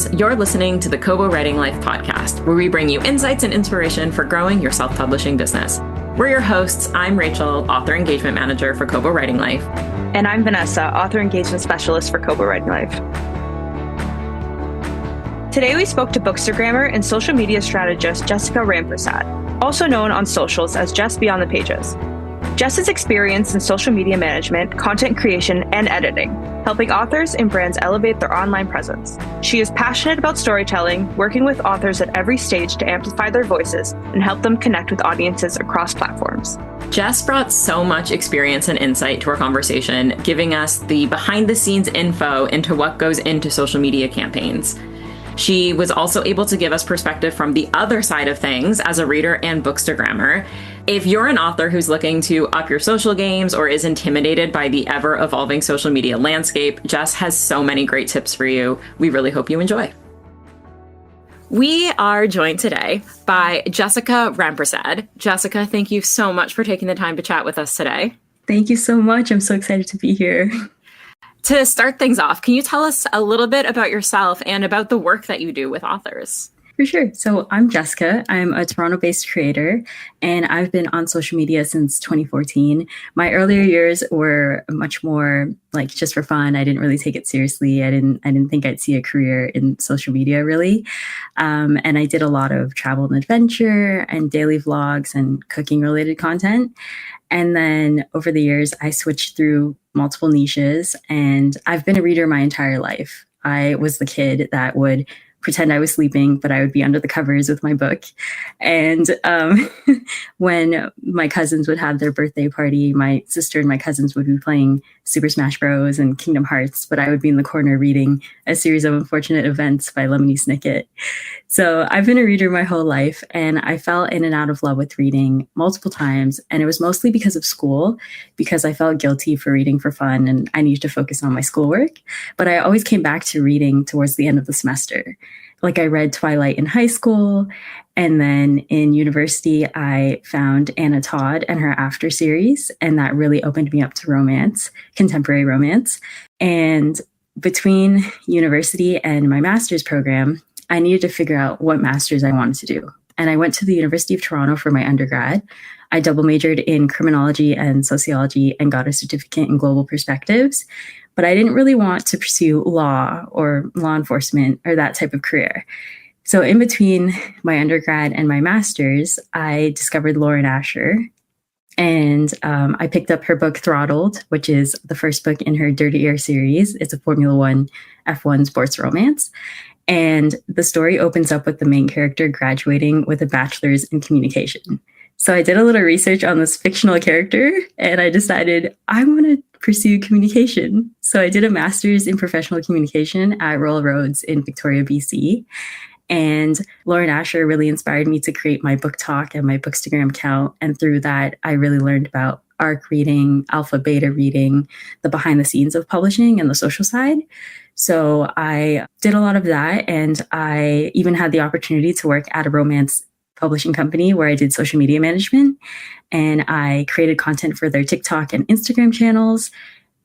authors. You're listening to the Kobo Writing Life podcast, where we bring you insights and inspiration for growing your self-publishing business. We're your hosts. I'm Rachel, Author Engagement Manager for Kobo Writing Life. And I'm Vanessa, Author Engagement Specialist for Kobo Writing Life. Today we spoke to bookstagrammer and social media strategist Jessica Rampersad, also known on socials as Jess Beyond the Pages. Jess is experienced in social media management, content creation, and editing, helping authors and brands elevate their online presence. She is passionate about storytelling, working with authors at every stage to amplify their voices and help them connect with audiences across platforms. Jess brought so much experience and insight to our conversation, giving us the behind-the-scenes info into what goes into social media campaigns. She was also able to give us perspective from the other side of things as a reader and bookstagrammer. If you're an author who's looking to up your social games or is intimidated by the ever-evolving social media landscape, Jess has so many great tips for you. We really hope you enjoy. We are joined today by Jessica Rampersad. Jessica, thank you so much for taking the time to chat with us today. Thank you so much. I'm so excited to be here. To start things off, can you tell us a little bit about yourself and about the work that you do with authors? For sure. So I'm Jessica. I'm a Toronto-based creator, and I've been on social media since 2014. My earlier years were much more like just for fun. I didn't really take it seriously. I didn't think I'd see a career in social media really. And I did a lot of travel and adventure and daily vlogs and cooking related content. And then over the years, I switched through multiple niches, and I've been a reader my entire life. I was the kid that would pretend I was sleeping, but I would be under the covers with my book. And when my cousins would have their birthday party, my sister and my cousins would be playing Super Smash Bros. And Kingdom Hearts, but I would be in the corner reading A Series of Unfortunate Events by Lemony Snicket. So I've been a reader my whole life, and I fell in and out of love with reading multiple times. And it was mostly because of school, because I felt guilty for reading for fun and I needed to focus on my schoolwork. But I always came back to reading towards the end of the semester. Like I read Twilight in high school, and then in university, I found Anna Todd and her After series, and that really opened me up to romance, contemporary romance. And between university and my master's program, I needed to figure out what master's I wanted to do. And I went to the University of Toronto for my undergrad. I double majored in criminology and sociology and got a certificate in global perspectives. But I didn't really want to pursue law or law enforcement or that type of career. So in between my undergrad and my master's, I discovered Lauren Asher. And I picked up her book Throttled, which is the first book in her Dirty Air series. It's a Formula One F1 sports romance. And the story opens up with the main character graduating with a bachelor's in communication. So I did a little research on this fictional character, and I decided I want to pursue communication. So I did a master's in professional communication at Royal Roads in Victoria, BC. And Lauren Asher really inspired me to create my book talk and my Bookstagram account. And through that, I really learned about ARC reading, alpha beta reading, the behind the scenes of publishing and the social side. So I did a lot of that. And I even had the opportunity to work at a romance publishing company where I did social media management, and I created content for their TikTok and Instagram channels.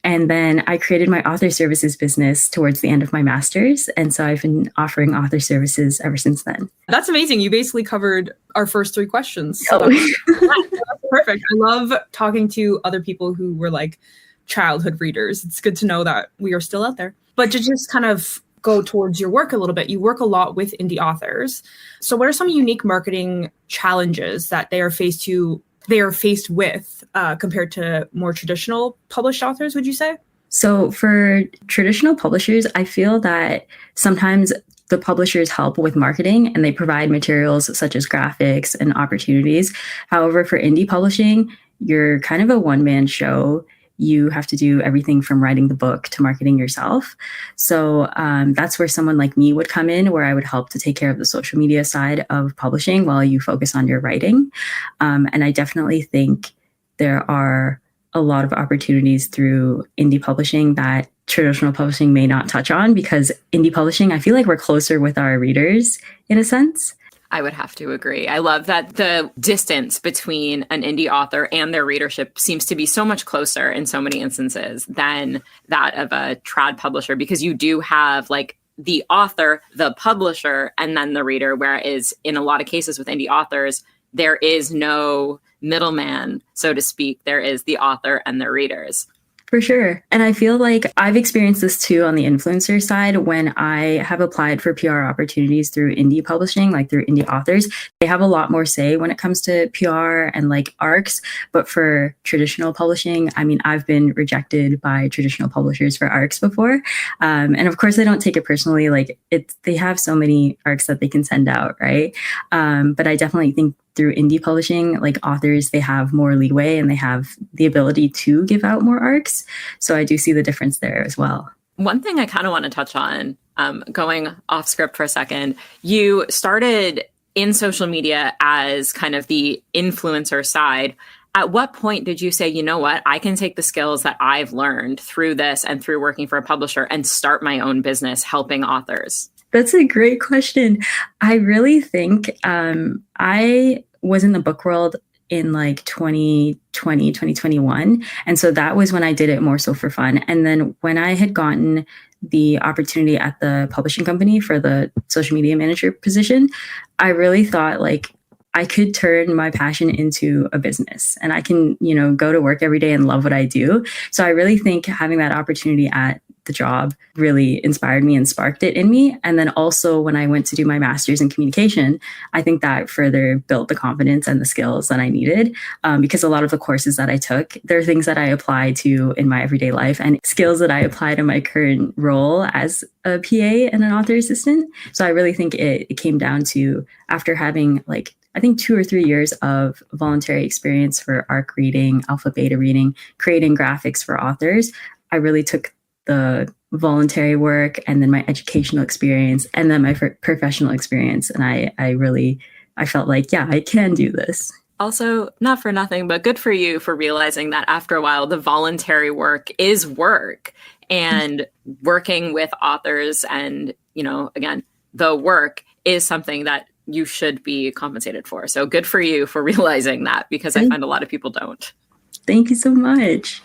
And then I created my author services business towards the end of my master's. And so I've been offering author services ever since then. That's amazing. You basically covered our first three questions. So that's perfect. I love talking to other people who were like childhood readers. It's good to know that we are still out there. But to just kind of go towards your work a little bit, you work a lot with indie authors. So what are some unique marketing challenges that they are faced with compared to more traditional published authors, would you say? So for traditional publishers, I feel that sometimes the publishers help with marketing and they provide materials such as graphics and opportunities. However, for indie publishing, you're kind of a one-man show. You have to do everything from writing the book to marketing yourself. So that's where someone like me would come in, where I would help to take care of the social media side of publishing while you focus on your writing. And I definitely think there are a lot of opportunities through indie publishing that traditional publishing may not touch on, because indie publishing, I feel like we're closer with our readers in a sense. I would have to agree. I love that the distance between an indie author and their readership seems to be so much closer in so many instances than that of a trad publisher, because you do have like the author, the publisher, and then the reader, whereas in a lot of cases with indie authors, there is no middleman, so to speak. There is the author and the readers. For sure. And I feel like I've experienced this too on the influencer side when I have applied for PR opportunities through indie publishing, like through indie authors. They have a lot more say when it comes to PR and like ARCs. But for traditional publishing, I mean, I've been rejected by traditional publishers for ARCs before. And of course, I don't take it personally. Like they have so many ARCs that they can send out, right? But I definitely think through indie publishing, like authors, they have more leeway and they have the ability to give out more ARCs. So I do see the difference there as well. One thing I kind of want to touch on, going off script for a second, you started in social media as kind of the influencer side. At what point did you say, you know what, I can take the skills that I've learned through this and through working for a publisher and start my own business helping authors? That's a great question. I really think I was in the book world in like 2020, 2021. And so that was when I did it more so for fun. And then when I had gotten the opportunity at the publishing company for the social media manager position, I really thought like I could turn my passion into a business and I can, go to work every day and love what I do. So I really think having that opportunity at the job really inspired me and sparked it in me. And then also when I went to do my master's in communication, I think that further built the confidence and the skills that I needed because a lot of the courses that I took, there are things that I apply to in my everyday life and skills that I apply to my current role as a PA and an author assistant. So I really think it came down to after having I think 2 or 3 years of voluntary experience for ARC reading, alpha beta reading, creating graphics for authors, I really took the voluntary work and then my educational experience and then my professional experience. And I felt like, yeah, I can do this. Also, not for nothing, but good for you for realizing that after a while, the voluntary work is work and working with authors and, again, the work is something that you should be compensated for. So good for you for realizing that because I find a lot of people don't. Thank you so much.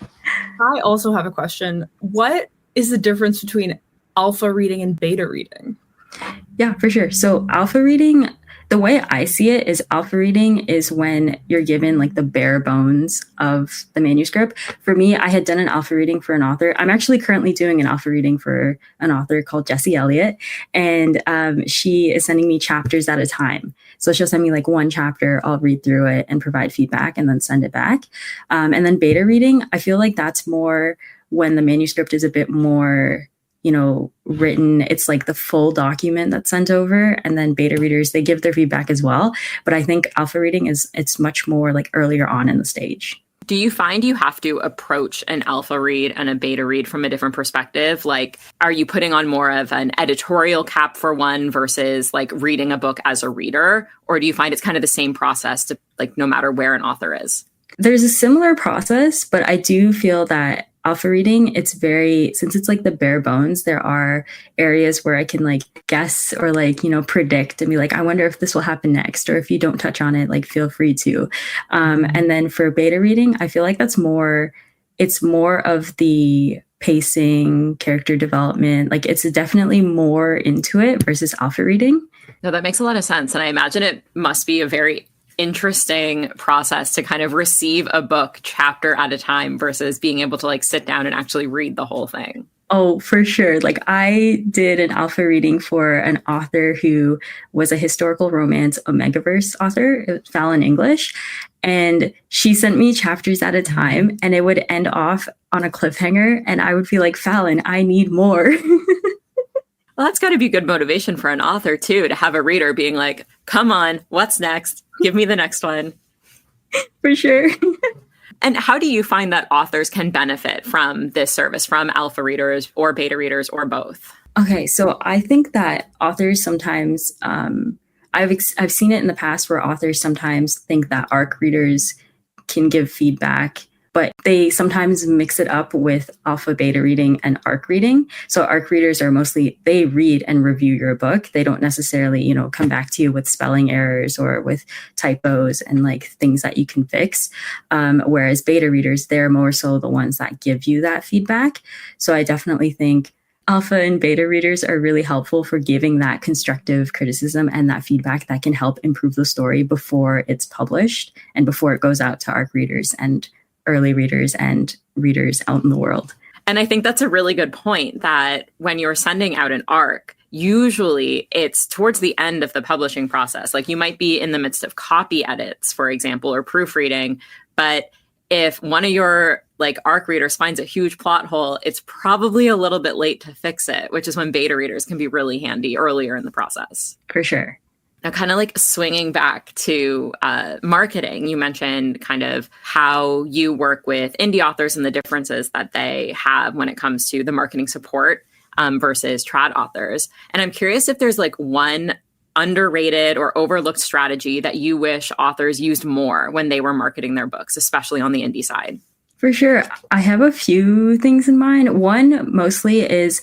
I also have a question. What is the difference between alpha reading and beta reading? Yeah, for sure. So alpha reading, the way I see it is alpha reading is when you're given like the bare bones of the manuscript. For me, I had done an alpha reading for an author. I'm actually currently doing an alpha reading for an author called Jessie Elliott. And she is sending me chapters at a time. So she'll send me like one chapter, I'll read through it and provide feedback and then send it back. And then beta reading, I feel like that's more when the manuscript is a bit more written, it's like the full document that's sent over, and then beta readers, they give their feedback as well. But I think alpha reading it's much more like earlier on in the stage. Do you find you have to approach an alpha read and a beta read from a different perspective? Like, are you putting on more of an editorial cap for one versus like reading a book as a reader? Or do you find it's kind of the same process to like no matter where an author is? There's a similar process, but I do feel that alpha reading, since it's like the bare bones, there are areas where I can like guess or like, predict and be like, I wonder if this will happen next, or if you don't touch on it, like feel free to. And then for beta reading, I feel like it's more of the pacing, character development, like it's definitely more into it versus alpha reading. No, that makes a lot of sense. And I imagine it must be a very interesting process to kind of receive a book chapter at a time versus being able to like sit down and actually read the whole thing. Oh, for sure. Like I did an alpha reading for an author who was a historical romance Omegaverse author, Fallon English. And she sent me chapters at a time and it would end off on a cliffhanger. And I would be like, Fallon, I need more. Well, that's got to be good motivation for an author, too, to have a reader being like, come on, what's next? Give me the next one. For sure. And how do you find that authors can benefit from this service, from alpha readers or beta readers or both? Okay, so I think that authors sometimes, I've seen it in the past where authors sometimes think that ARC readers can give feedback, but they sometimes mix it up with alpha beta reading and ARC reading. So ARC readers are they read and review your book. They don't necessarily, come back to you with spelling errors or with typos and like things that you can fix. Whereas beta readers, they're more so the ones that give you that feedback. So I definitely think alpha and beta readers are really helpful for giving that constructive criticism and that feedback that can help improve the story before it's published and before it goes out to ARC readers and early readers and readers out in the world. And I think that's a really good point, that when you're sending out an ARC, usually it's towards the end of the publishing process. Like, you might be in the midst of copy edits, for example, or proofreading, but if one of your ARC readers finds a huge plot hole, it's probably a little bit late to fix it, which is when beta readers can be really handy earlier in the process. For sure. Now, kind of swinging back to marketing, you mentioned kind of how you work with indie authors and the differences that they have when it comes to the marketing support versus trad authors. And I'm curious if there's one underrated or overlooked strategy that you wish authors used more when they were marketing their books, especially on the indie side. For sure. I have a few things in mind. One mostly is,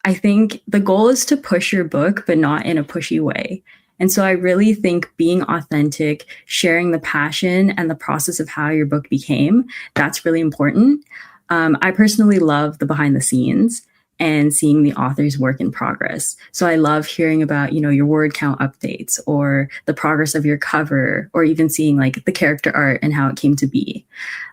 I think the goal is to push your book, but not in a pushy way. And so I really think being authentic, sharing the passion and the process of how your book became, that's really important. I personally love the behind the scenes and seeing the author's work in progress. So I love hearing about, your word count updates or the progress of your cover, or even seeing the character art and how it came to be.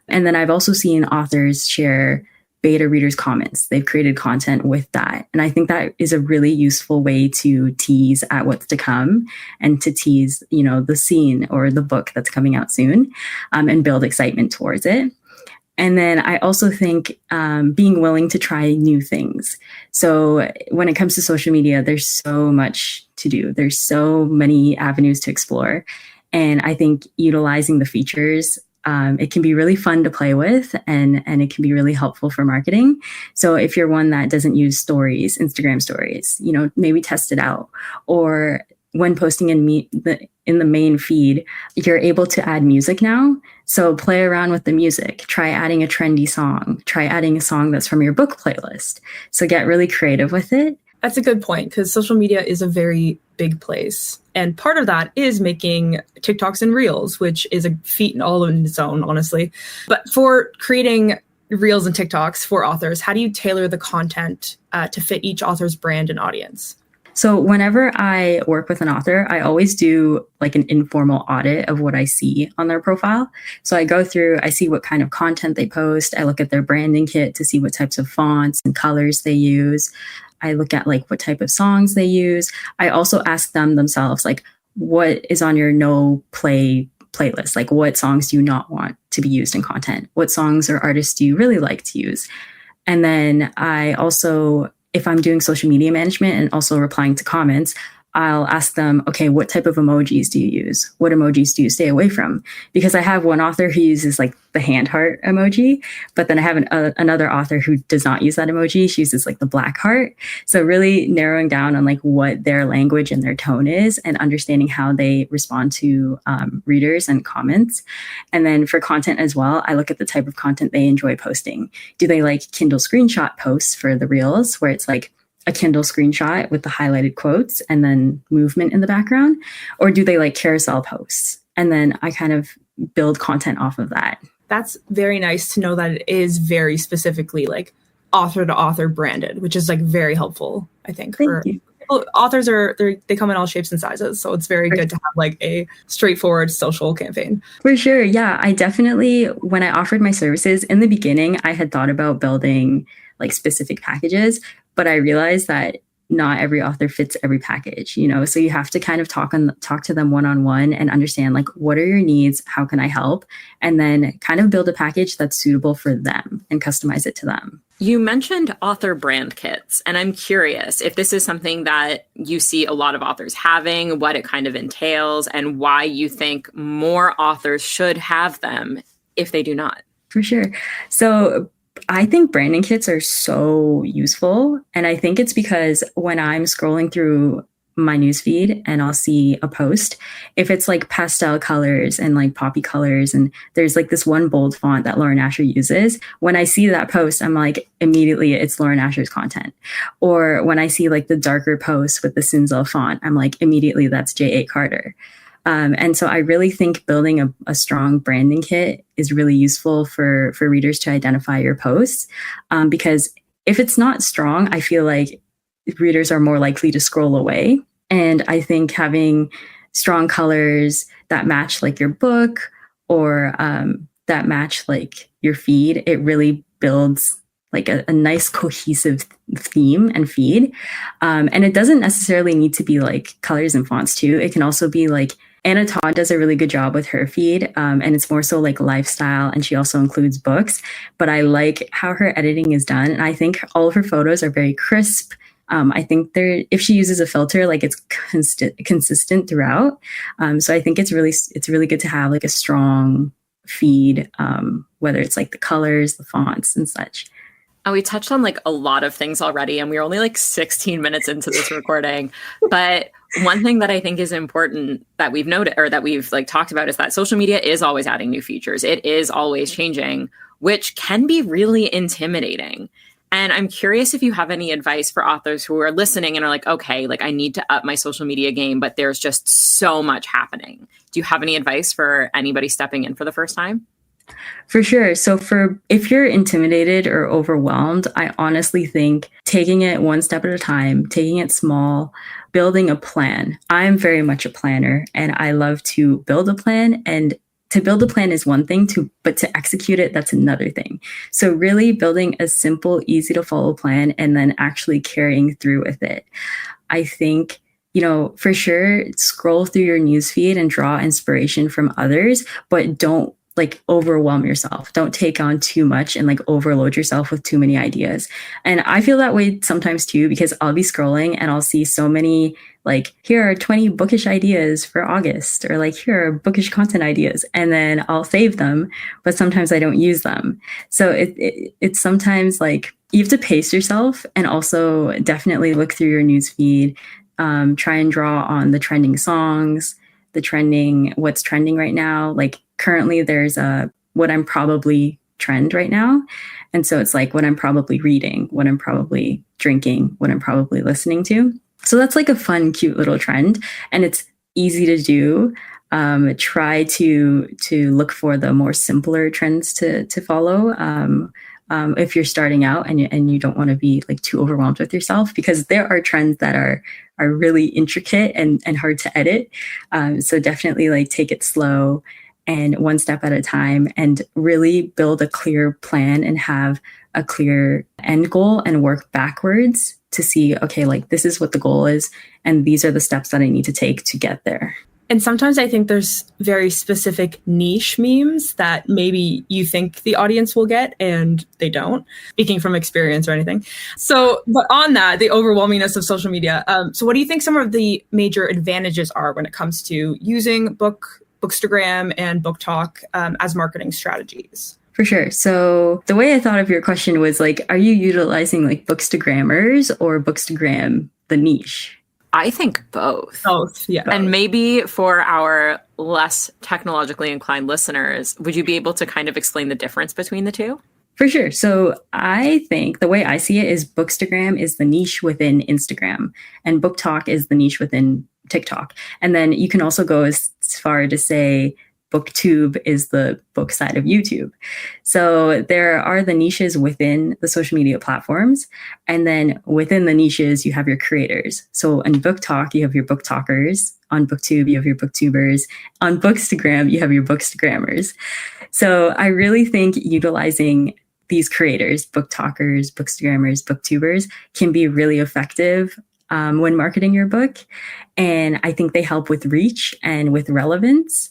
And then I've also seen authors share beta readers' comments. They've created content with that. And I think that is a really useful way to tease at what's to come and to tease, the scene or the book that's coming out soon, and build excitement towards it. And then I also think being willing to try new things. So when it comes to social media, there's so much to do. There's so many avenues to explore. And I think utilizing the features, it can be really fun to play with, and it can be really helpful for marketing. So if you're one that doesn't use stories, Instagram stories, maybe test it out. Or when posting in the main feed, you're able to add music now. So play around with the music. Try adding a trendy song. Try adding a song that's from your book playlist. So get really creative with it. That's a good point, because social media is a very big place. And part of that is making TikToks and Reels, which is a feat all in its own, honestly. But for creating Reels and TikToks for authors, how do you tailor the content to fit each author's brand and audience? So whenever I work with an author, I always do an informal audit of what I see on their profile. So I go through, I see what kind of content they post. I look at their branding kit to see what types of fonts and colors they use. I look at what type of songs they use. I also ask them themselves, what is on your no play playlist? What songs do you not want to be used in content? What songs or artists do you really like to use? And then I also, if I'm doing social media management and also replying to comments, I'll ask them, okay, what type of emojis do you use? What emojis do you stay away from? Because I have one author who uses the hand heart emoji, but then I have another author who does not use that emoji. She uses the black heart. So really narrowing down on what their language and their tone is, and understanding how they respond to readers and comments. And then for content as well, I look at the type of content they enjoy posting. Do they like Kindle screenshot posts for the Reels, where it's a Kindle screenshot with the highlighted quotes and then movement in the background? Or do they like carousel posts? And then I kind of build content off of that. That's very nice to know that it is very specifically author to author branded, which is very helpful, I think. Thank you. Authors they come in all shapes and sizes. So it's very good to have a straightforward social campaign. For sure. Yeah. I definitely, when I offered my services in the beginning, I had thought about building specific packages, but I realized that not every author fits every package, so you have to kind of talk to them one-on-one and understand what are your needs, how can I help, and then kind of build a package that's suitable for them and customize it to them. You mentioned author brand kits, and I'm curious if this is something that you see a lot of authors having, what it kind of entails, and why you think more authors should have them if they do not. For sure. So I think branding kits are so useful. And I think it's because when I'm scrolling through my newsfeed and I'll see a post, if it's pastel colors and poppy colors, and there's this one bold font that Lauren Asher uses, when I see that post, I'm immediately it's Lauren Asher's content. Or when I see the darker post with the Cinzel font, I'm immediately that's J.A. Carter. And so I really think building a strong branding kit is really useful for readers to identify your posts, because if it's not strong, I feel like readers are more likely to scroll away. And I think having strong colors that match like your book or that match like your feed, it really builds like a nice cohesive theme and feed. And it doesn't necessarily need to be like colors and fonts too. It can also be like Anna Todd does a really good job with her feed, and it's more so like lifestyle, and she also includes books. But I like how her editing is done, and I think all of her photos are very crisp. I think if she uses a filter, like it's consistent throughout. So I think it's really good to have like a strong feed, whether it's like the colors, the fonts, and such. And we touched on like a lot of things already, and we were only like 16 minutes into this recording. But one thing that I think is important that we've noted or that we've like talked about is that social media is always adding new features. It is always changing, which can be really intimidating. And I'm curious if you have any advice for authors who are listening and are like, okay, like I need to up my social media game, but there's just so much happening. Do you have any advice for anybody stepping in for the first time? For sure. So if you're intimidated or overwhelmed, I honestly think taking it one step at a time, taking it small, building a plan. I'm very much a planner, and I love to build a plan. And to build a plan is one thing, but to execute it, that's another thing. So really building a simple, easy to follow plan and then actually carrying through with it. I think, for sure, scroll through your newsfeed and draw inspiration from others, but don't like overwhelm yourself. Don't take on too much and like overload yourself with too many ideas. And I feel that way sometimes too, because I'll be scrolling and I'll see so many like, here are 20 bookish ideas for August, or like, here are bookish content ideas. And then I'll save them, but sometimes I don't use them. So it's sometimes like you have to pace yourself, and also definitely look through your newsfeed, try and draw on the trending songs, what's trending right now. Like currently there's what I'm probably trend right now. And so it's like what I'm probably reading, what I'm probably drinking, what I'm probably listening to. So that's like a fun, cute little trend, and it's easy to do. Try to look for the more simpler trends to follow. If you're starting out and you don't want to be like too overwhelmed with yourself, because there are trends that are really intricate and hard to edit. So definitely like take it slow and one step at a time, and really build a clear plan and have a clear end goal and work backwards to see, okay, like this is what the goal is, and these are the steps that I need to take to get there. And sometimes I think there's very specific niche memes that maybe you think the audience will get and they don't, speaking from experience or anything. So, but on that, the overwhelmingness of social media. So what do you think some of the major advantages are when it comes to using Bookstagram and Book Talk as marketing strategies? For sure. So the way I thought of your question was like, are you utilizing like Bookstagrammers or Bookstagram, the niche? I think both. Both, yeah. And maybe for our less technologically inclined listeners, would you be able to kind of explain the difference between the two? For sure. So I think the way I see it is Bookstagram is the niche within Instagram, and Book Talk is the niche within TikTok. And then you can also go as far to say BookTube is the book side of YouTube. So there are the niches within the social media platforms. And then within the niches, you have your creators. So on Book Talk, you have your Book Talkers. On BookTube, you have your BookTubers. On Bookstagram, you have your Bookstagrammers. So I really think utilizing these creators, Book Talkers, Bookstagrammers, BookTubers, can be really effective when marketing your book. And I think they help with reach and with relevance.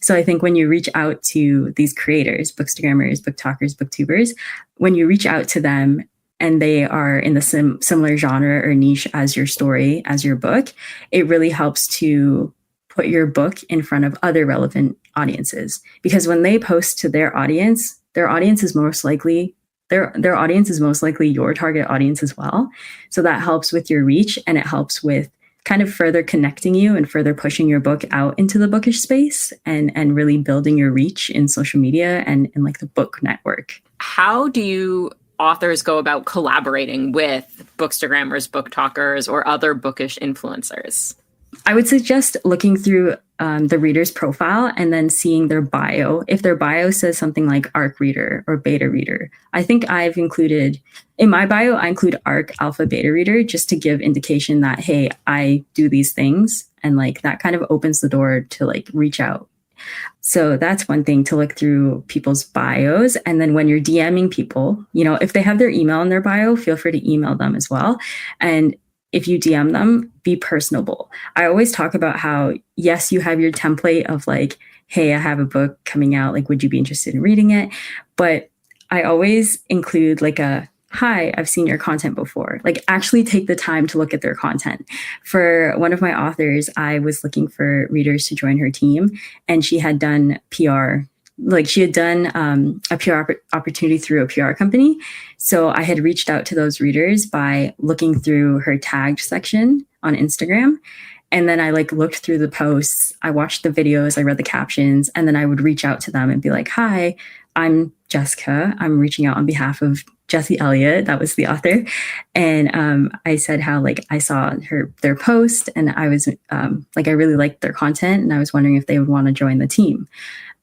So I think when you reach out to these creators, Bookstagrammers, Book Talkers, BookTubers, when you reach out to them and they are in the similar genre or niche as your story, as your book, it really helps to put your book in front of other relevant audiences. Because when they post to their audience is most likely their audience is most likely your target audience as well. So that helps with your reach, and it helps with kind of further connecting you and further pushing your book out into the bookish space and really building your reach in social media and in like the book network. How do you authors go about collaborating with Bookstagrammers, Book Talkers, or other bookish influencers? I would suggest looking through the reader's profile and then seeing their bio. If their bio says something like ARC reader or beta reader, I think I've included in my bio, I include ARC alpha beta reader just to give indication that, hey, I do these things. And like that kind of opens the door to like reach out. So that's one thing, to look through people's bios. And then when you're DMing people, if they have their email in their bio, feel free to email them as well. And if you DM them, be personable. I always talk about how, yes, you have your template of like, hey, I have a book coming out. Like, would you be interested in reading it? But I always include like hi, I've seen your content before. Like, actually take the time to look at their content. For one of my authors, I was looking for readers to join her team, and she had done PR. Like, she had done a PR opportunity through a PR company. So I had reached out to those readers by looking through her tagged section on Instagram. And then I like looked through the posts, I watched the videos, I read the captions, and then I would reach out to them and be like, hi, I'm Jessica. I'm reaching out on behalf of Jessie Elliott. That was the author. And I said how like I saw their post, and I was like, I really liked their content, and I was wondering if they would want to join the team.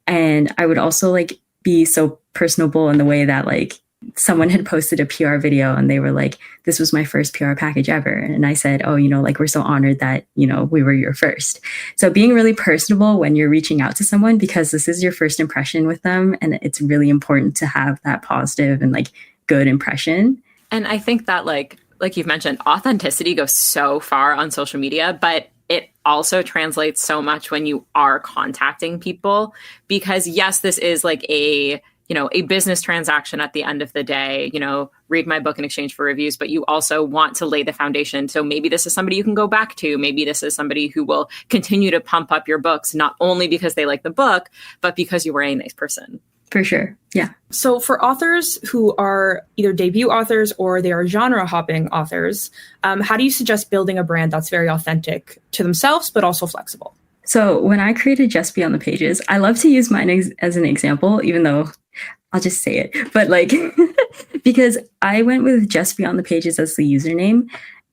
And I would also like be so personable in the way that like someone had posted a PR video and they were like, this was my first PR package ever. And I said, oh, like, we're so honored that, we were your first. So being really personable when you're reaching out to someone, because this is your first impression with them. And it's really important to have that positive and like good impression. And I think that like you've mentioned, authenticity goes so far on social media, but it also translates so much when you are contacting people, because yes, this is like a business transaction at the end of the day, read my book in exchange for reviews, but you also want to lay the foundation. So maybe this is somebody you can go back to. Maybe this is somebody who will continue to pump up your books, not only because they like the book, but because you were a nice person. For sure. Yeah. So for authors who are either debut authors or they are genre hopping authors, how do you suggest building a brand that's very authentic to themselves, but also flexible? So when I created Just Be on the Pages, I love to use mine as an example, even though I'll just say it, but like, because I went with Just Be on the Pages as the username,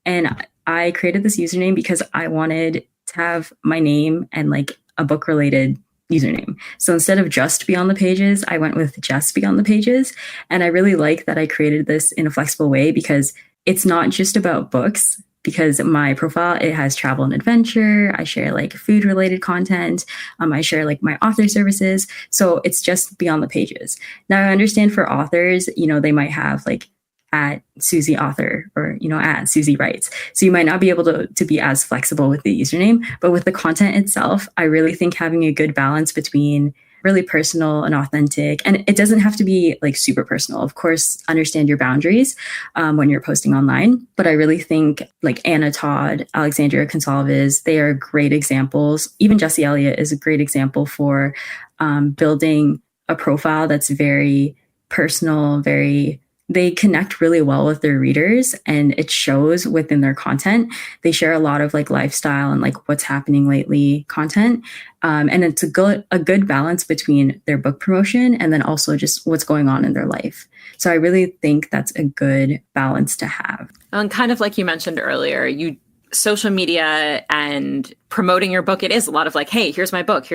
and I created this username because I wanted to have my name and like a book related username. So instead of Just Be on the Pages, I went with Just Be on the Pages. And I really like that I created this in a flexible way, because it's not just about books. Because my profile, it has travel and adventure. I share like food related content. I share like my author services. So it's just Be on the Pages. Now I understand for authors, they might have like at Susie author or, at Susie writes. So you might not be able to be as flexible with the username, but with the content itself, I really think having a good balance between really personal and authentic. And it doesn't have to be like super personal. Of course, understand your boundaries when you're posting online. But I really think like Anna Todd, Alexandria Consalves, they are great examples. Even Jessie Elliott is a great example for building a profile that's very personal, they connect really well with their readers, and it shows within their content. They share a lot of like lifestyle and like what's happening lately content. And it's a good balance between their book promotion and then also just what's going on in their life. So I really think that's a good balance to have. And kind of like you mentioned earlier, social media and promoting your book, it is a lot of like, hey, here's my book.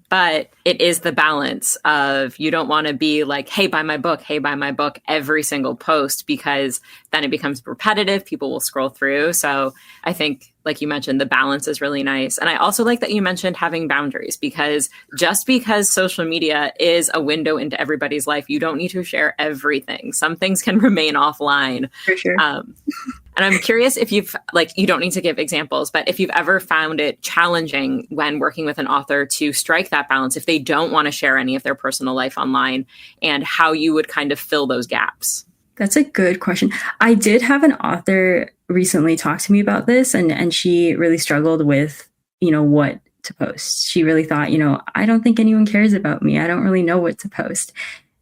But it is the balance of, you don't want to be like, hey, buy my book every single post, because then it becomes repetitive. People will scroll through. So I think, like you mentioned, the balance is really nice. And I also like that you mentioned having boundaries, because just because social media is a window into everybody's life, you don't need to share everything. Some things can remain offline. For sure. And I'm curious if you've, like, you don't need to give examples, but if you've ever found it challenging when working with an author to strike that balance, if they don't want to share any of their personal life online, and how you would kind of fill those gaps. That's a good question. I did have an author recently talk to me about this, and she really struggled with, what to post. She really thought, I don't think anyone cares about me. I don't really know what to post.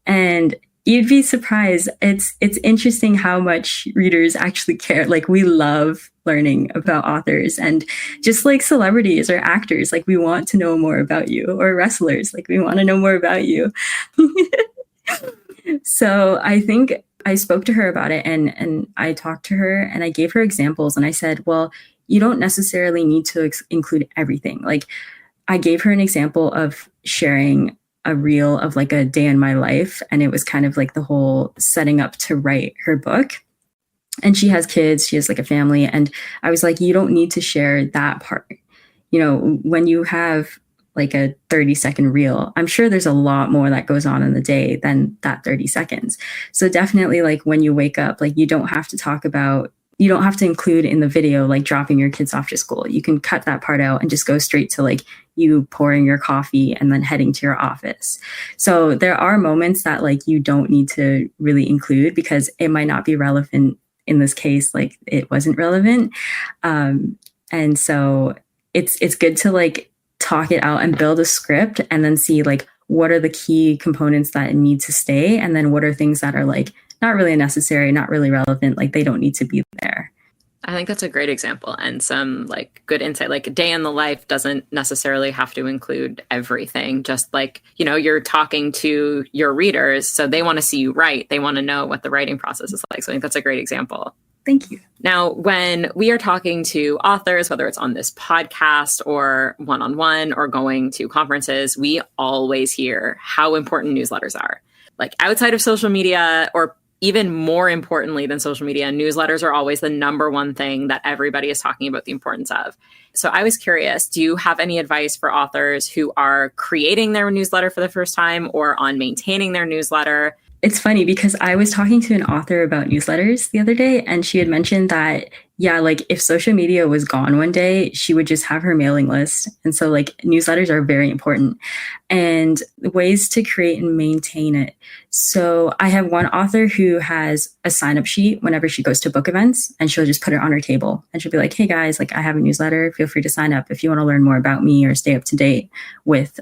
And you'd be surprised. It's interesting how much readers actually care. Like, we love learning about authors, and just like celebrities or actors, like we want to know more about you, or wrestlers, like we want to know more about you. So I think I spoke to her about it, and I talked to her and I gave her examples, and I said, well, you don't necessarily need to include everything. Like I gave her an example of sharing a reel of like a day in my life. And it was kind of like the whole setting up to write her book. And she has kids, she has like a family. And I was like, you don't need to share that part. You know, when you have like a 30-second reel, I'm sure there's a lot more that goes on in the day than that 30 seconds. So definitely like when you wake up, like you don't have to include in the video, like dropping your kids off to school. You can cut that part out and just go straight to like you pouring your coffee and then heading to your office. So there are moments that like you don't need to really include because it might not be relevant. In this case, like it wasn't relevant. And so it's good to like talk it out and build a script and then see like what are the key components that need to stay. And then what are things that are like not really necessary, not really relevant, like they don't need to be there. I think that's a great example and some like good insight. Like a day in the life doesn't necessarily have to include everything. Just like, you know, you're talking to your readers, so they want to see you write. They want to know what the writing process is like. So I think that's a great example. Thank you. Now, when we are talking to authors, whether it's on this podcast or one-on-one or going to conferences, we always hear how important newsletters are. Like outside of social media, or even more importantly than social media, newsletters are always the number one thing that everybody is talking about the importance of. So I was curious, do you have any advice for authors who are creating their newsletter for the first time or on maintaining their newsletter? It's funny because I was talking to an author about newsletters the other day, and she had mentioned that, yeah, like if social media was gone one day, she would just have her mailing list. And so like newsletters are very important and ways to create and maintain it. So I have one author who has a sign-up sheet whenever she goes to book events, and she'll just put it on her table and she'll be like, hey guys, like I have a newsletter. Feel free to sign up if you want to learn more about me or stay up to date with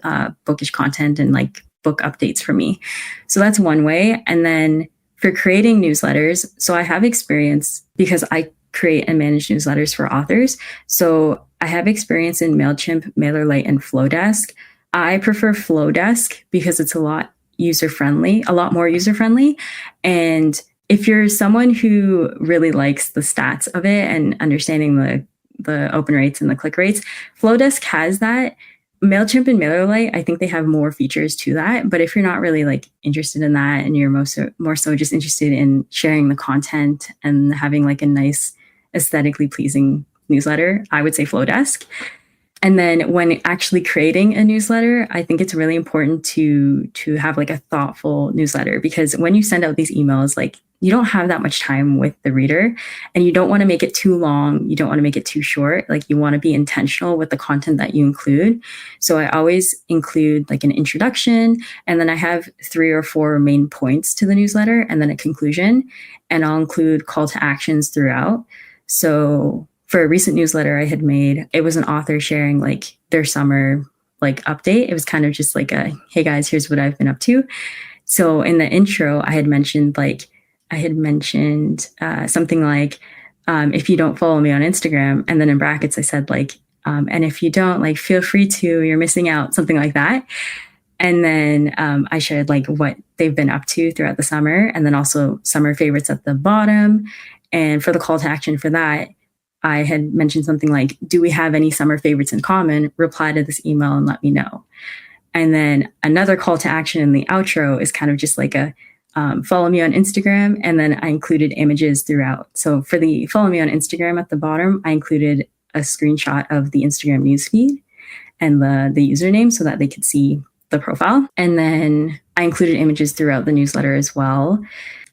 bookish content and like book updates from me. So that's one way. And then for creating newsletters, so I have experience because I create and manage newsletters for authors. So I have experience in MailChimp, MailerLite, and Flowdesk. I prefer Flowdesk because it's a lot more user-friendly. And if you're someone who really likes the stats of it and understanding the open rates and the click rates, Flowdesk has that. MailChimp and MailerLite, I think they have more features to that. But if you're not really like interested in that and you're more so just interested in sharing the content and having like a nice aesthetically pleasing newsletter, I would say Flowdesk. And then when actually creating a newsletter, I think it's really important to have like a thoughtful newsletter, because when you send out these emails, like you don't have that much time with the reader and you don't want to make it too long. You don't want to make it too short. Like you want to be intentional with the content that you include. So I always include like an introduction, and then I have 3 or 4 main points to the newsletter and then a conclusion, and I'll include call to actions throughout. So for a recent newsletter I had made, it was an author sharing like their summer like update. It was kind of just like a, hey guys, here's what I've been up to. So in the intro, I had mentioned something like, if you don't follow me on Instagram, and then in brackets, I said like, and if you don't, like, feel free to, you're missing out, something like that. And then I shared like what they've been up to throughout the summer, and then also summer favorites at the bottom. And for the call to action for that, I had mentioned something like, do we have any summer favorites in common? Reply to this email and let me know. And then another call to action in the outro is kind of just like a, follow me on Instagram. And then I included images throughout. So for the follow me on Instagram at the bottom, I included a screenshot of the Instagram newsfeed and the username so that they could see the profile. And then I included images throughout the newsletter as well.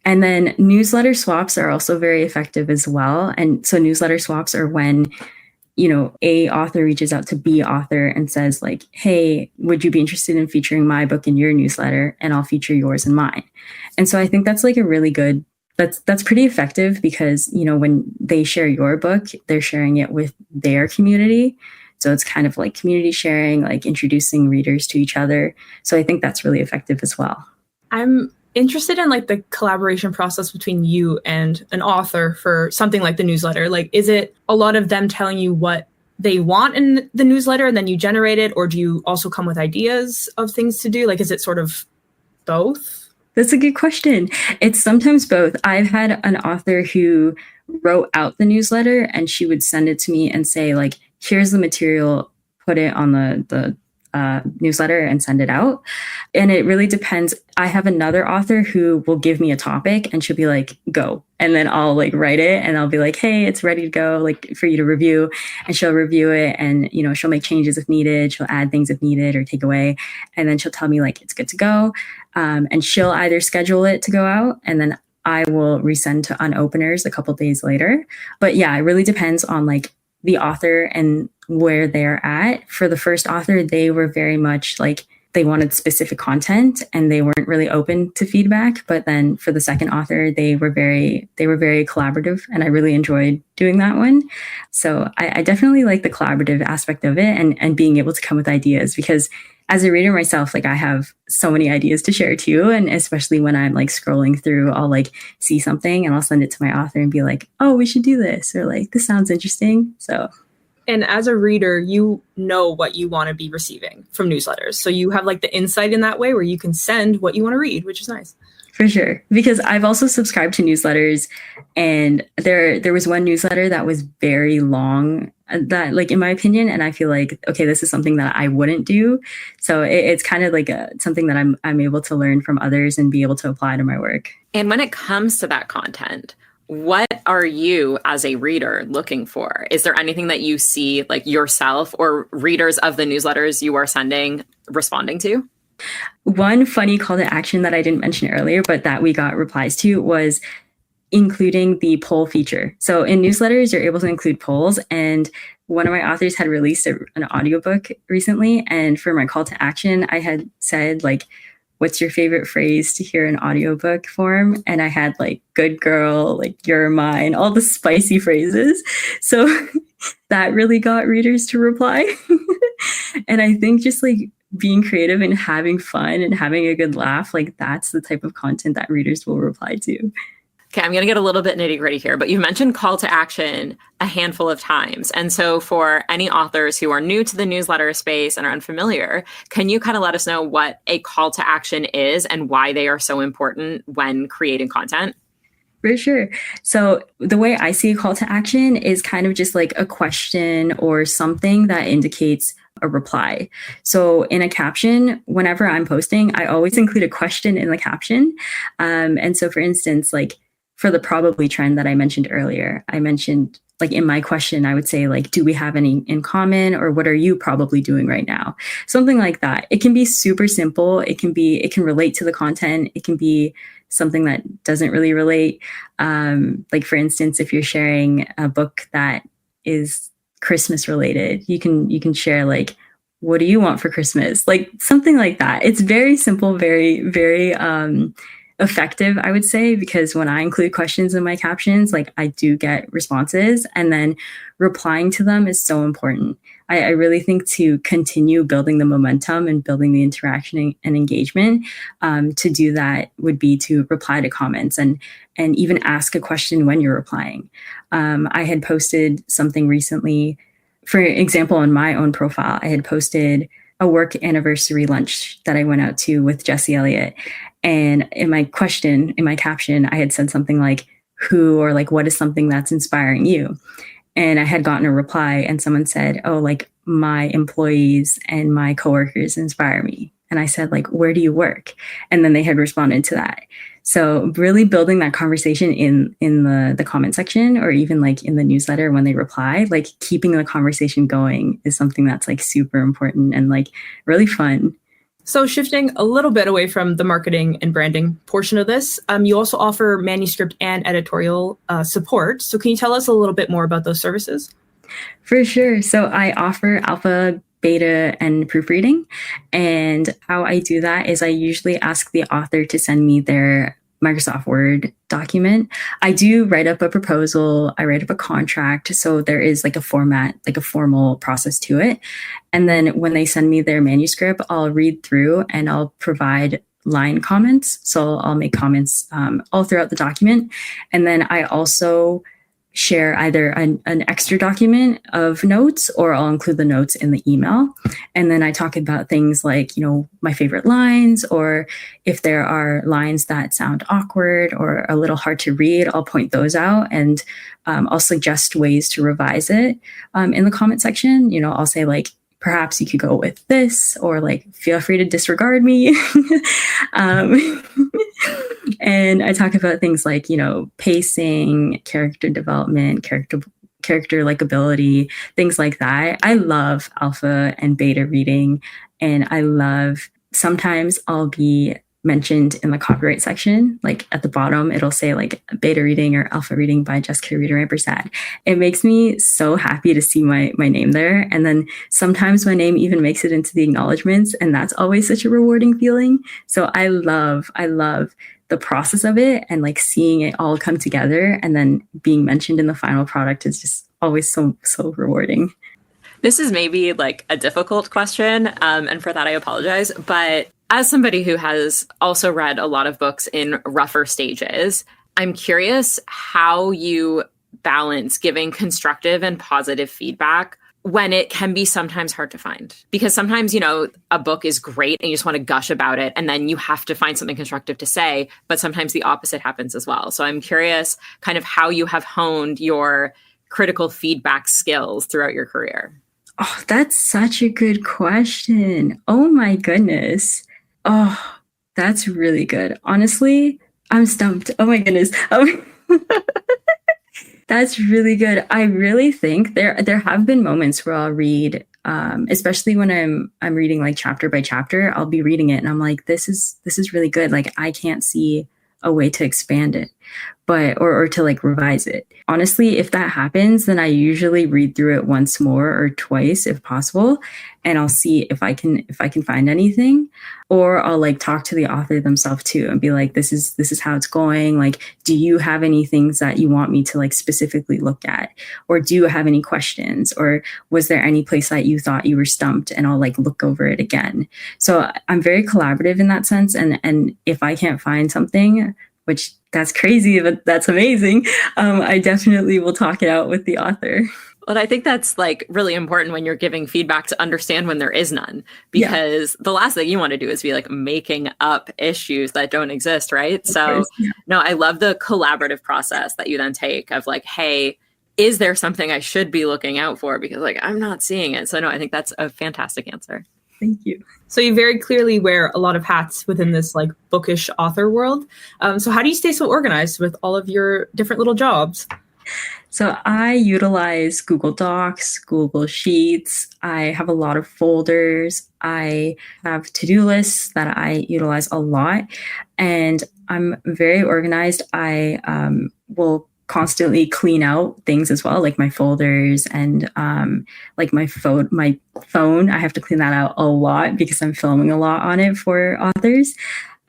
And then newsletter swaps are also very effective as well. And so newsletter swaps are when, you know, A author reaches out to B author and says like, hey, would you be interested in featuring my book in your newsletter? And I'll feature yours and mine. And so I think that's like a really good, that's pretty effective, because, you know, when they share your book, they're sharing it with their community. So it's kind of like community sharing, like introducing readers to each other. So I think that's really effective as well. I'm interested in like the collaboration process between you and an author for something like the newsletter. Like, is it a lot of them telling you what they want in the newsletter and then you generate it? Or do you also come with ideas of things to do? Like, is it sort of both? That's a good question. It's sometimes both. I've had an author who wrote out the newsletter and she would send it to me and say, like, here's the material, put it on the newsletter and send it out. And it really depends. I have another author who will give me a topic and she'll be like, go. And then I'll like write it and I'll be like, hey, it's ready to go, like for you to review. And she'll review it and, you know, she'll make changes if needed. She'll add things if needed or take away. And then she'll tell me like, it's good to go. And she'll either schedule it to go out and then I will resend to unopeners a couple days later. But yeah, it really depends on like the author and where they're at. For the first author, they were very much like they wanted specific content and they weren't really open to feedback. But then for the second author, they were very collaborative and I really enjoyed doing that one. So I definitely like the collaborative aspect of it and being able to come with ideas, because as a reader myself, like I have so many ideas to share too. And especially when I'm like scrolling through, I'll like see something and I'll send it to my author and be like, oh, we should do this, or like, this sounds interesting. So. And as a reader, you know what you want to be receiving from newsletters. So you have like the insight in that way where you can send what you want to read, which is nice. For sure. Because I've also subscribed to newsletters and there was one newsletter that was very long, that like in my opinion, and I feel like, okay, this is something that I wouldn't do. So it's kind of like something that I'm able to learn from others and be able to apply to my work. And when it comes to that content, what are you as a reader looking for? Is there anything that you see like yourself or readers of the newsletters you are sending responding to? One funny call to action that I didn't mention earlier, but that we got replies to, was including the poll feature. So in newsletters, you're able to include polls. And one of my authors had released an audiobook recently. And for my call to action, I had said like, what's your favorite phrase to hear in audiobook form? And I had like, good girl, like you're mine, all the spicy phrases. So that really got readers to reply. And I think just like being creative and having fun and having a good laugh, like that's the type of content that readers will reply to. Okay, I'm going to get a little bit nitty gritty here, but you mentioned call to action a handful of times. And so for any authors who are new to the newsletter space and are unfamiliar, can you kind of let us know what a call to action is and why they are so important when creating content? For sure. So the way I see a call to action is kind of just like a question or something that indicates a reply. So in a caption, whenever I'm posting, I always include a question in the caption. And so for instance, like for the probably trend that I mentioned earlier, I mentioned like in my question, I would say like, do we have any in common, or what are you probably doing right now? Something like that. It can be super simple. It can relate to the content. It can be something that doesn't really relate. Like for instance, if you're sharing a book that is Christmas related, you can share like, what do you want for Christmas? Like something like that. It's very simple, very, very effective, I would say, because when I include questions in my captions, like I do get responses, and then replying to them is so important. I really think to continue building the momentum and building the interaction and engagement, to do that would be to reply to comments and even ask a question when you're replying. I had posted something recently, for example, on my own profile, I had posted a work anniversary lunch that I went out to with Jesse Elliott. And in my caption, I had said something like, who or like, what is something that's inspiring you? And I had gotten a reply and someone said, oh, like my employees and my coworkers inspire me. And I said, like, where do you work? And then they had responded to that. So really building that conversation in the comment section, or even like in the newsletter when they reply, like keeping the conversation going is something that's like super important and like really fun. So shifting a little bit away from the marketing and branding portion of this, you also offer manuscript and editorial support. So can you tell us a little bit more about those services? For sure. So I offer alpha, beta, and proofreading. And how I do that is I usually ask the author to send me their Microsoft Word document. I do write up a proposal. I write up a contract. So there is like a format, like a formal process to it. And then when they send me their manuscript, I'll read through and I'll provide line comments. So I'll make comments all throughout the document. And then I also share either an extra document of notes, or I'll include the notes in the email. And then I talk about things like, my favorite lines, or if there are lines that sound awkward or a little hard to read, I'll point those out, and I'll suggest ways to revise it in the comment section. I'll say like, perhaps you could go with this, or like, feel free to disregard me. And I talk about things like, pacing, character development, character likability, things like that. I love alpha and beta reading, and sometimes I'll be mentioned in the copyright section, like at the bottom, it'll say like beta reading or alpha reading by Jessica Reader Rampersad. It makes me so happy to see my name there. And then sometimes my name even makes it into the acknowledgements, and that's always such a rewarding feeling. So I love the process of it, and like seeing it all come together and then being mentioned in the final product is just always so rewarding. This is maybe like a difficult question, and for that I apologize, but as somebody who has also read a lot of books in rougher stages, I'm curious how you balance giving constructive and positive feedback when it can be sometimes hard to find. Because sometimes, a book is great and you just want to gush about it, and then you have to find something constructive to say, but sometimes the opposite happens as well. So I'm curious kind of how you have honed your critical feedback skills throughout your career. Oh, that's such a good question. Oh my goodness. Oh, that's really good. Honestly, I'm stumped. Oh my goodness. That's really good. I really think there have been moments where I'll read, especially when I'm reading like chapter by chapter, I'll be reading it and I'm like, this is really good. Like, I can't see a way to expand it, but or to like revise it. Honestly, if that happens, then I usually read through it once more or twice if possible, and I'll see if I can find anything, or I'll like talk to the author themselves too and be like, this is how it's going. Like, do you have any things that you want me to like specifically look at, or do you have any questions, or was there any place that you thought you were stumped, and I'll like look over it again. So I'm very collaborative in that sense, and if I can't find something, which that's crazy, but that's amazing, I definitely will talk it out with the author. Well, I think that's like really important when you're giving feedback to understand when there is none, because the last thing you want to do is be like making up issues that don't exist, right? No, I love the collaborative process that you then take of like, hey, is there something I should be looking out for? Because like, I'm not seeing it. So no, I think that's a fantastic answer. Thank you. So you very clearly wear a lot of hats within this like bookish author world. So how do you stay so organized with all of your different little jobs? So I utilize Google Docs, Google Sheets. I have a lot of folders. I have to-do lists that I utilize a lot, and I'm very organized. I will constantly clean out things as well, like my folders and like my phone. I have to clean that out a lot because I'm filming a lot on it for authors.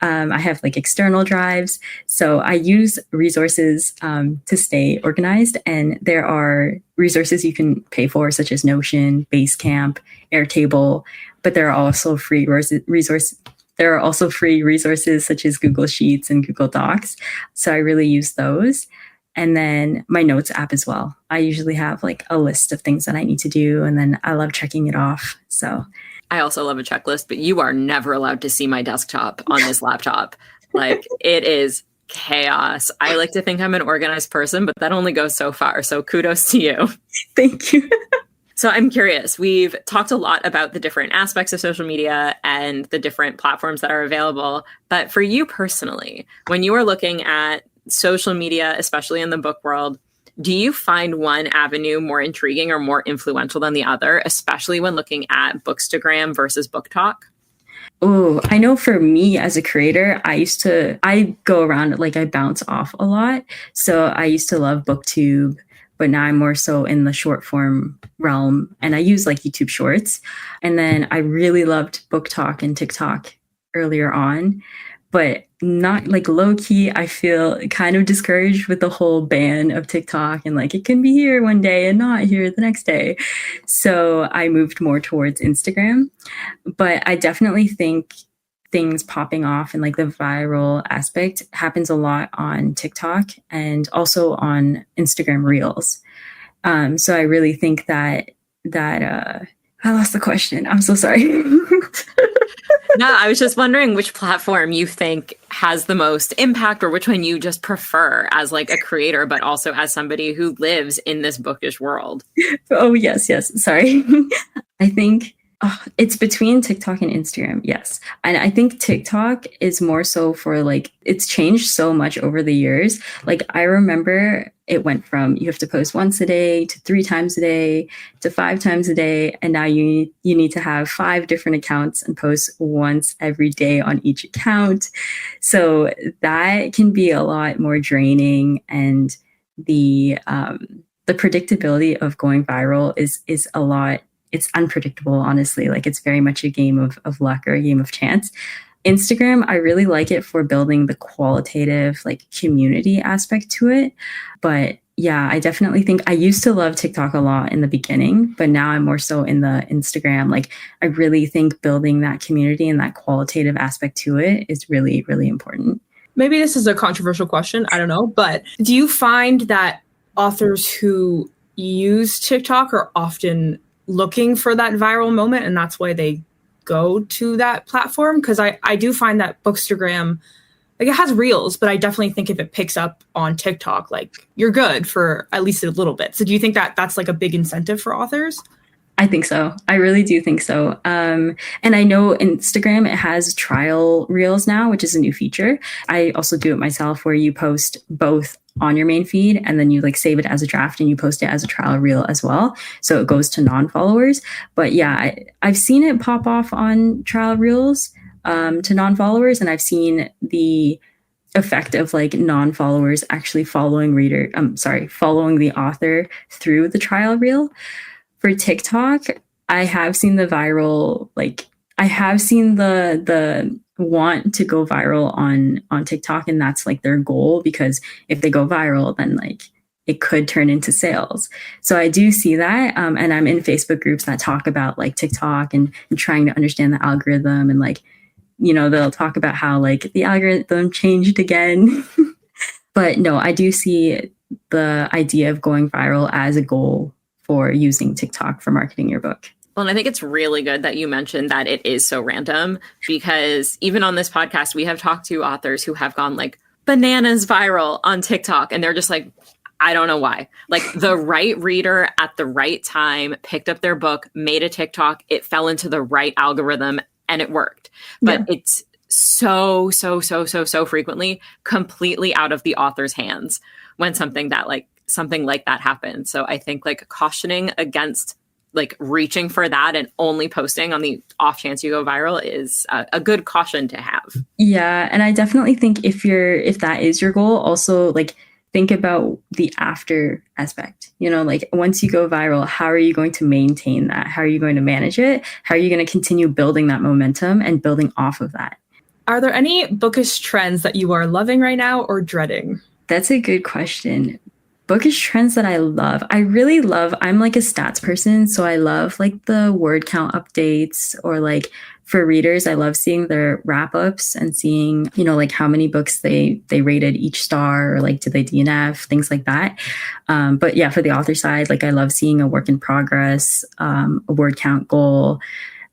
I have like external drives. So I use resources to stay organized. And there are resources you can pay for, such as Notion, Basecamp, Airtable, but there are also free resources. There are also free resources such as Google Sheets and Google Docs. So I really use those. And then my notes app as well. I usually have like a list of things that I need to do, and then I love checking it off. So I also love a checklist, but you are never allowed to see my desktop on this laptop. Like, it is chaos. I like to think I'm an organized person, but that only goes so far. So kudos to you. Thank you. So I'm curious, we've talked a lot about the different aspects of social media and the different platforms that are available. But for you personally, when you are looking at social media, especially in the book world, do you find one avenue more intriguing or more influential than the other, especially when looking at Bookstagram versus Book Talk? Oh, I know for me as a creator, I go around, like I bounce off a lot. So I used to love BookTube, but now I'm more so in the short form realm, and I use like YouTube Shorts. And then I really loved Book Talk and TikTok earlier on, but not like low key. I feel kind of discouraged with the whole ban of TikTok, and like it can be here one day and not here the next day. So I moved more towards Instagram, but I definitely think things popping off and like the viral aspect happens a lot on TikTok and also on Instagram Reels. So I really think that I lost the question. I'm so sorry. No, I was just wondering which platform you think has the most impact, or which one you just prefer as like a creator, but also as somebody who lives in this bookish world. Oh, yes. Sorry. I think it's between TikTok and Instagram. Yes. And I think TikTok is more so for like, it's changed so much over the years. Like I remember it went from you have to post once a day to 3 times a day to 5 times a day. And now you need to have 5 different accounts and post once every day on each account. So that can be a lot more draining, and the predictability of going viral is a lot. It's unpredictable, honestly. Like it's very much a game of luck or a game of chance. Instagram, I really like it for building the qualitative like community aspect to it. But yeah, I definitely think I used to love TikTok a lot in the beginning, but now I'm more so in the Instagram. Like I really think building that community and that qualitative aspect to it is really, really important. Maybe this is a controversial question, I don't know, but do you find that authors who use TikTok are often looking for that viral moment and that's why they go to that platform? Because I do find that Bookstagram, like it has reels, but I definitely think if it picks up on TikTok, like you're good for at least a little bit. So do you think that that's like a big incentive for authors? I think so. I really do think so. And I know Instagram, it has trial reels now, which is a new feature. I also do it myself where you post both on your main feed and then you like save it as a draft and you post it as a trial reel as well. So it goes to non-followers. But yeah, I've seen it pop off on trial reels to non-followers. And I've seen the effect of like non-followers actually following the author through the trial reel. For TikTok, I have seen the viral, like I have seen the want to go viral on TikTok, and that's like their goal, because if they go viral, then like it could turn into sales. So I do see that. And I'm in Facebook groups that talk about like TikTok and trying to understand the algorithm, and like, you know, they'll talk about how like the algorithm changed again. But no, I do see the idea of going viral as a goal for using TikTok for marketing your book. Well, and I think it's really good that you mentioned that it is so random, because even on this podcast, we have talked to authors who have gone like bananas viral on TikTok, and they're just like, I don't know why. Like the right reader at the right time picked up their book, made a TikTok, it fell into the right algorithm, and it worked. But it's so frequently completely out of the author's hands when something like that happens. So I think like cautioning against like reaching for that and only posting on the off chance you go viral is a good caution to have. Yeah. And I definitely think if that is your goal, also like think about the after aspect, you know, like once you go viral, how are you going to maintain that? How are you going to manage it? How are you going to continue building that momentum and building off of that? Are there any bookish trends that you are loving right now or dreading? That's a good question. Bookish trends that I love. I'm like a stats person. So I love like the word count updates, or like for readers, I love seeing their wrap ups and seeing, you know, like how many books they rated each star, or like did they DNF, things like that. But yeah, for the author side, like I love seeing a work in progress, a word count goal.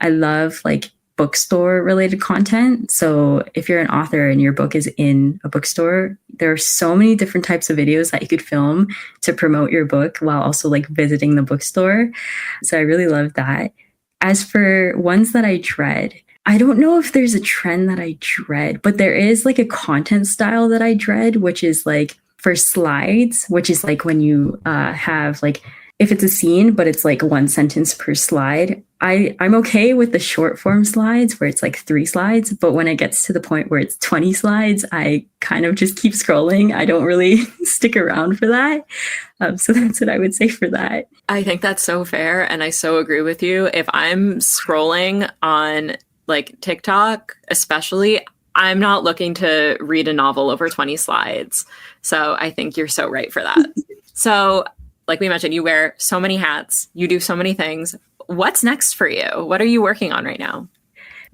I love like bookstore related content. So if you're an author and your book is in a bookstore, there are so many different types of videos that you could film to promote your book while also like visiting the bookstore. So I really love that. As for ones that I dread, I don't know if there's a trend that I dread, but there is like a content style that I dread, which is like for slides, which is like when you have like, if it's a scene, but it's like 1 sentence per slide. I'm okay with the short form slides where it's like 3 slides, but when it gets to the point where it's 20 slides, I kind of just keep scrolling. I don't really stick around for that. So that's what I would say for that. I think that's so fair. And I so agree with you. If I'm scrolling on like TikTok, especially, I'm not looking to read a novel over 20 slides. So I think you're so right for that. So like we mentioned, you wear so many hats, you do so many things. What's next for you? What are you working on right now?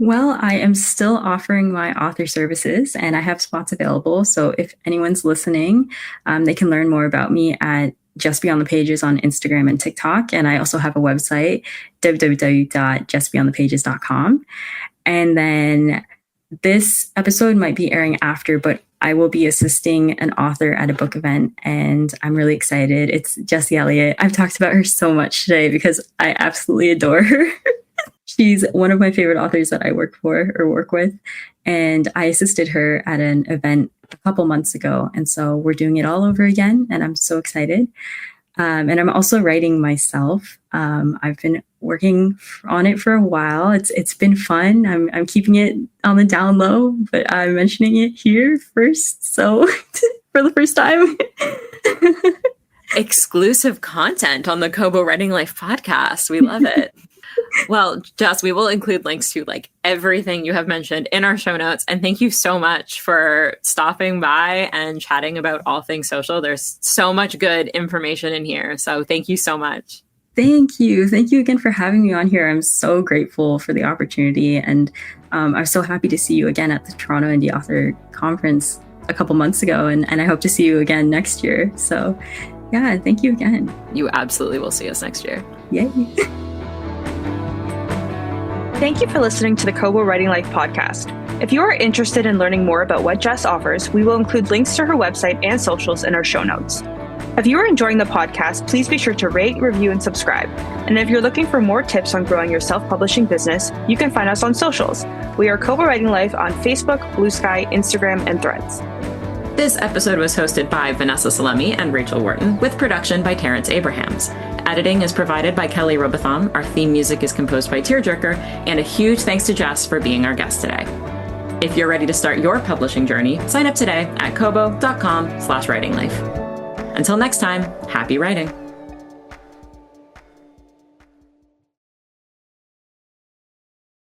Well, I am still offering my author services and I have spots available. So if anyone's listening, they can learn more about me at Just Beyond the Pages on Instagram and TikTok. And I also have a website, www.justbeyondthepages.com. And then this episode might be airing after, but I will be assisting an author at a book event and I'm really excited. It's Jessie Elliott. I've talked about her so much today because I absolutely adore her. She's one of my favorite authors that I work with. And I assisted her at an event a couple months ago. And so we're doing it all over again. And I'm so excited. And I'm also writing myself. I've been working on it for a while. It's been fun. I'm keeping it on the down low, but I'm mentioning it here first. So for the first time. Exclusive content on the Kobo Writing Life podcast. We love it. Well, Jess, we will include links to like everything you have mentioned in our show notes. And thank you so much for stopping by and chatting about all things social. There's so much good information in here. So thank you so much. Thank you. Thank you again for having me on here. I'm so grateful for the opportunity. And I'm so happy to see you again at the Toronto Indie Author Conference a couple months ago. And I hope to see you again next year. So yeah, thank you again. You absolutely will see us next year. Yay. Thank you for listening to the Kobo Writing Life podcast. If you are interested in learning more about what Jess offers, we will include links to her website and socials in our show notes. If you are enjoying the podcast, please be sure to rate, review, and subscribe. And if you're looking for more tips on growing your self-publishing business, you can find us on socials. We are Kobo Writing Life on Facebook, Blue Sky, Instagram, and Threads. This episode was hosted by Vanessa Salemi and Rachel Wharton, with production by Terrence Abrahams. Editing is provided by Kelly Robotham. Our theme music is composed by Tearjerker, and a huge thanks to Jess for being our guest today. If you're ready to start your publishing journey, sign up today at kobo.com/writinglife. Until next time, happy writing.